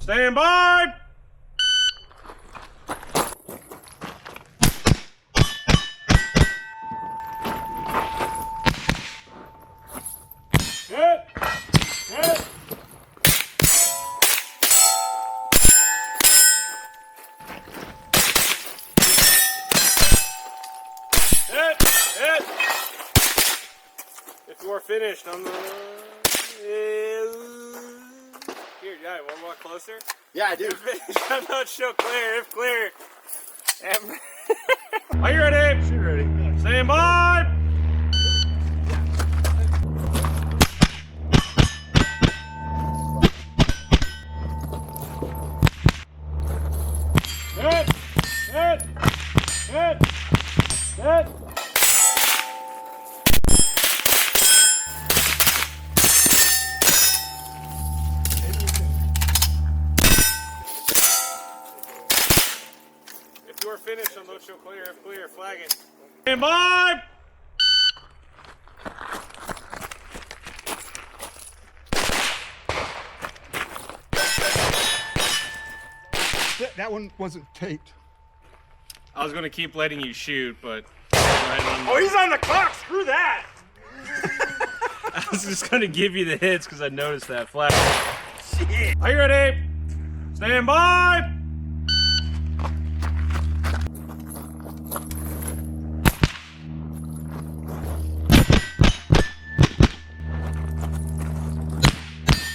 Stand by! Hit! Hit! Hit! Hit! If you are finished on the... Here, yeah, one more closer. Yeah, I do. I'm not show clear, if clear. Are you ready? Shoot ready. Stand by! Hit! Hit! Hit! Hit! If you are finished on those show clear, if clear, flag it. Stand by! That one wasn't taped. I was going to keep letting you shoot, but... Oh, he's on the clock! Screw that! I was just going to give you the hits because I noticed that flag. Shit! Are you ready? Stand by!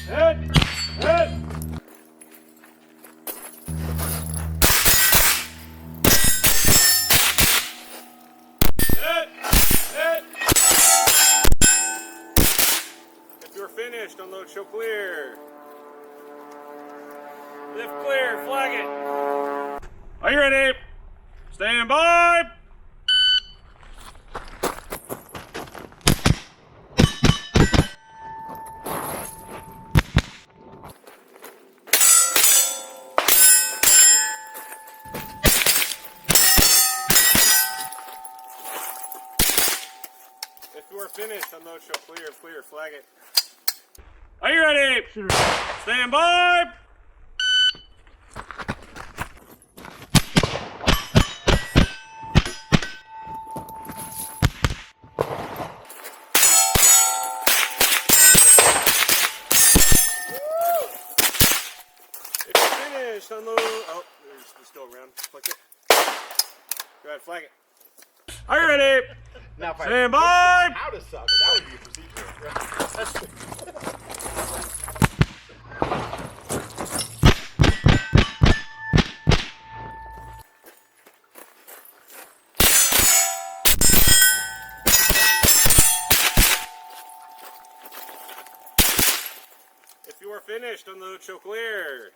Hit! Hit! Hit! Hit! If you're finished, unload, show clear. If clear, flag it. Are you ready? Stand by! If you are finished, unload, show clear, if clear, flag it. Are you ready? Stand by! If you're finished, unload. Oh, there's still around. Click it. Go ahead, flag it. Are you ready? Now if Stand by! how to suck, that would be a procedure. If you are finished, unload, show clear.